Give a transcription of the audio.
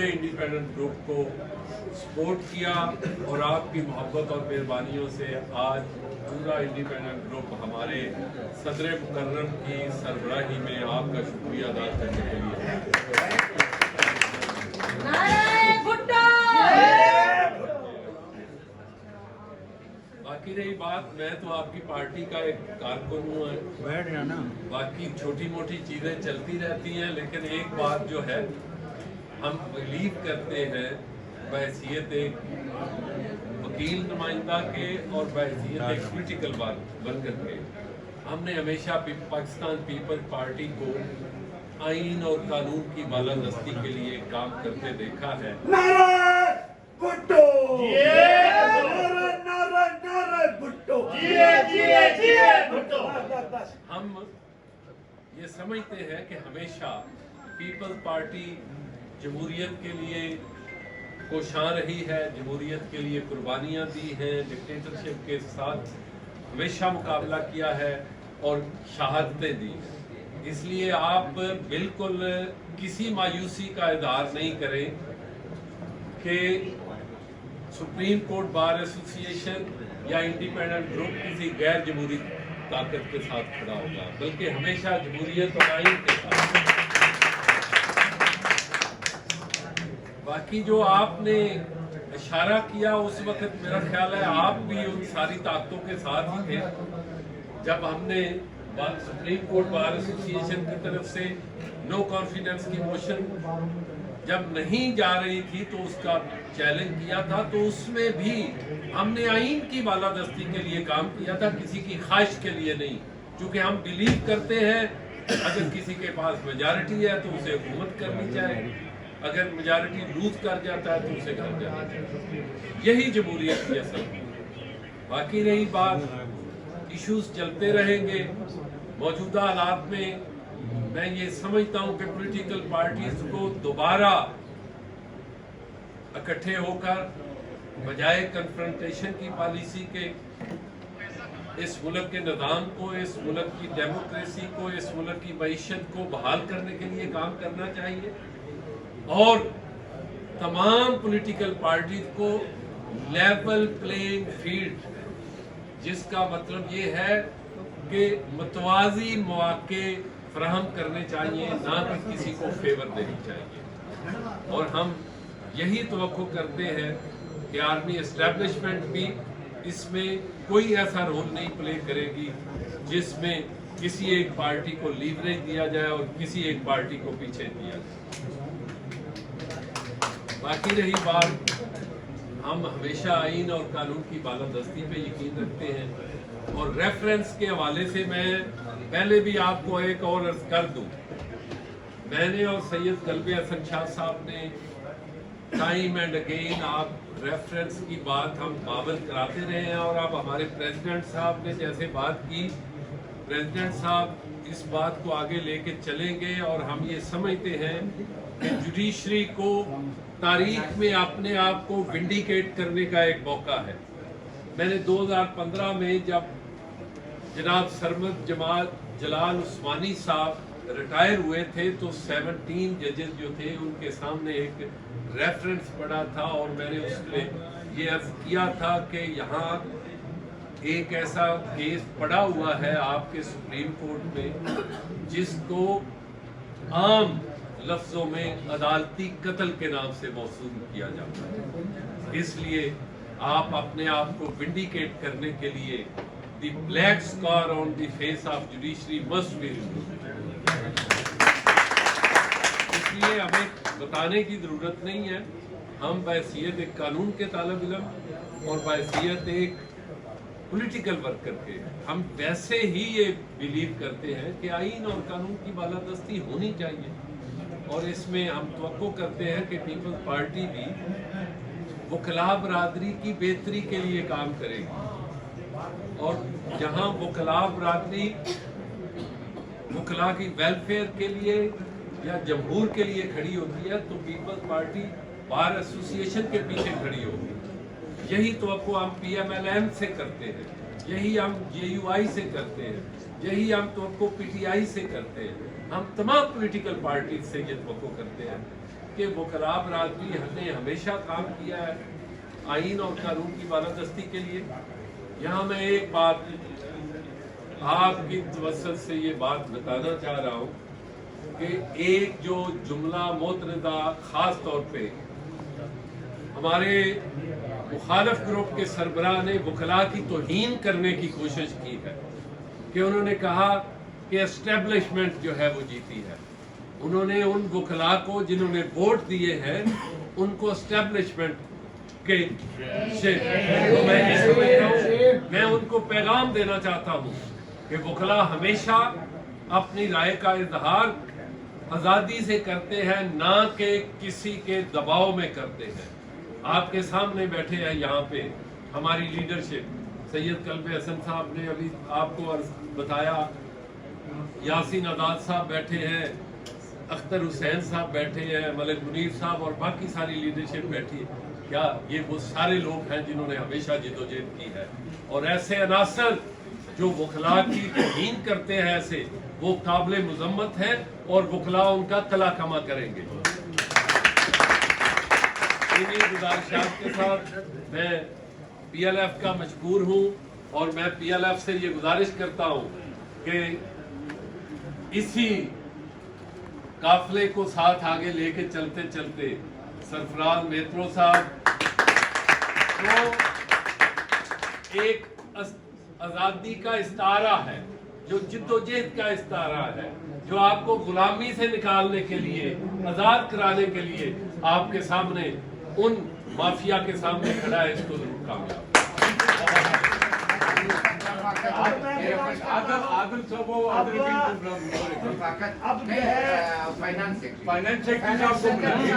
पूरे independent group को support किया और आपकी मोहब्बत और मेहरबानियों से आज पूरा इंडिपेंडेंट ग्रुप हमारे सदर मुकर्रम की सरबराही में आपका शुक्रिया अदा करने के लिए। बाकी रही बात, मैं तो आपकी पार्टी का एक कारकुन हूँ, बैठ जाना, बाकी छोटी मोटी चीज़ें चलती रहती हैं, लेकिन एक बात जो है हम बिलीव करते हैं बहैसियत एक वकील नुमाइंदा के और बहैसियत एक पॉलिटिकल वर्कर के, हमने हमेशा पाकिस्तान पीपल्स पार्टी को आइन और कानून की बालादस्ती के लिए काम करते देखा है। हम ये समझते हैं कि हमेशा पीपल्स पार्टी जमहूरियत के लिए कोशां रही है, जमहूरियत के लिए कुर्बानियाँ दी हैं, डिक्टेटरशिप के साथ हमेशा मुकाबला किया है और शहादतें दी हैं। इसलिए आप बिल्कुल किसी मायूसी का इज़हार नहीं करें कि सुप्रीम कोर्ट बार एसोसिएशन या इंडिपेंडेंट ग्रुप किसी गैर जमहूरी ताकत के साथ खड़ा होगा, बल्कि हमेशा जमहूरियत और आइन के साथ। बाकी जो आपने इशारा किया उस वक्त मेरा ख्याल है आप भी उन सारी ताकतों के साथ ही थे जब हमने सुप्रीम कोर्ट बार एसोसिएशन की तरफ से नो कॉन्फिडेंस की मोशन जब नहीं जा रही थी तो उसका चैलेंज किया था, तो उसमें भी हमने आइन की बालादस्ती के लिए काम किया था, किसी की ख्वाहिश के लिए नहीं, क्योंकि हम बिलीव करते हैं अगर किसी के पास मेजॉरिटी है तो उसे हुकूमत करनी चाहिए, अगर मेजॉरिटी लूज कर जाता है तो उसे कर जाना चाहिए। यही जमहूरियत की असल। बाकी रही बात, इश्यूज चलते रहेंगे। मौजूदा हालात में मैं ये समझता हूँ कि पॉलिटिकल पार्टीज को दोबारा इकट्ठे होकर बजाय कन्फ्रंटेशन की पॉलिसी के इस मुल्क के निज़ाम को, इस मुल्क की डेमोक्रेसी को, इस मुल्क की मईशत को बहाल करने के लिए काम करना चाहिए और तमाम पॉलिटिकल पार्टीज को लेवल प्लेइंग फील्ड, जिसका मतलब ये है कि मुतवाज़ी मौके फराहम करने चाहिए, ना कि किसी को फेवर देनी चाहिए। और हम यही तवक्को करते हैं कि आर्मी एस्टेब्लिशमेंट भी इसमें कोई ऐसा रोल नहीं प्ले करेगी जिसमें किसी एक पार्टी को लीवरेज दिया जाए और किसी एक पार्टी को पीछे दिया जाए। बाकी रही बात, हम हमेशा आइन और कानून की बालादस्ती पे यकीन रखते हैं और रेफरेंस के हवाले से मैं पहले भी आपको एक और अर्ज कर दूं, मैंने और सैयद कल्बे हसन शाह साहब ने टाइम एंड अगेन आप रेफरेंस की बात हम पाबंद कराते रहे हैं और अब हमारे प्रेसिडेंट साहब ने जैसे बात की, प्रेसिडेंट साहब इस बात को आगे लेके चलेंगे और हम ये समझते हैं कि जुडिशरी को तारीख में अपने आप को विंडिकेट करने का एक मौका है। मैंने 2015 में जब जनाब सरमद जलाल उस्मानी साहब रिटायर हुए थे तो 17 जजेस जो थे उनके सामने एक रेफरेंस पड़ा था और मैंने उसमें ये अर्ज किया था कि यहाँ एक ऐसा केस पड़ा हुआ है आपके सुप्रीम कोर्ट में जिसको आम लफ्जों में अदालती कत्ल के नाम से मौसूल किया जाता है। इसलिए आप अपने आप को विंडिकेट करने के लिए the black scar on the face of judiciary must be removed। इसलिए हमें बताने की जरूरत नहीं है, हम बहैसियत एक कानून के तालिब इल्म और बहैसियत एक पॉलिटिकल वर्कर के हम वैसे ही ये बिलीव करते हैं कि आइन और कानून की बालादस्ती होनी चाहिए और इसमें हम तवक्को करते हैं कि पीपल्स पार्टी भी वकला बरादरी की बेहतरी के लिए काम करेगी और जहां वकला बरादरी वकला की वेलफेयर के लिए या जमहूर के लिए खड़ी होती है तो पीपल्स पार्टी बार एसोसिएशन के पीछे खड़ी होगी। यही तवक्को हम PMLN से करते हैं, यही हम JUI से करते हैं, यही हम तवक्को PTI से करते हैं, हम तमाम पॉलिटिकल पार्टी से ये तवक्को करते हैं के वकला बरादरी ने हमेशा काम किया है आइन और कानून की बालादस्ती के लिए। यहाँ मैं एक बात आपकी तवज्जो से ये बात बताना चाह रहा हूँ कि एक जो जुमला मोतनदा खास तौर पे हमारे मुखालिफ ग्रुप के सरबराह ने वकला की तौहीन करने की कोशिश की है कि उन्होंने कहा कि एस्टेब्लिशमेंट जो है वो जीती है। उन्होंने उन वकला को जिन्होंने वोट दिए हैं उनको एस्टेब्लिशमेंट के से तो मैं ये समझता हूँ, मैं उनको पैगाम देना चाहता हूँ कि वकला हमेशा अपनी राय का इजहार आज़ादी से करते हैं, ना कि किसी के दबाव में करते हैं। आपके सामने बैठे हैं यहाँ पे हमारी लीडरशिप, सैयद कल्बे हसन साहब ने अभी आपको बताया, यासीन आज़ाद साहब बैठे हैं, अख्तर हुसैन साहब बैठे हैं, मलिक मुनीर साहब और बाकी सारी लीडरशिप बैठी है। क्या ये वो सारे लोग हैं जिन्होंने हमेशा जिदोजहद की है? और ऐसे अनासर जो वकला की तौहीन करते हैं ऐसे वो काबिल मुजम्मत है और वकला उनका तला कमा करेंगे। इन्हीं गुजारिशात के साथ मैं PLF का मजबूर हूँ और मैं PLF से ये गुजारिश करता हूँ कि इसी काफिले को साथ आगे लेके चलते चलते सरफराज मेत्रो साहब तो एक आज़ादी का इस्तारा है, जो जिद्दोजहद का इस्तारा है, जो आपको गुलामी से निकालने के लिए, आज़ाद कराने के लिए आपके सामने उन माफिया के सामने खड़ा है, इसको जरूर कामयाब। Finance secretary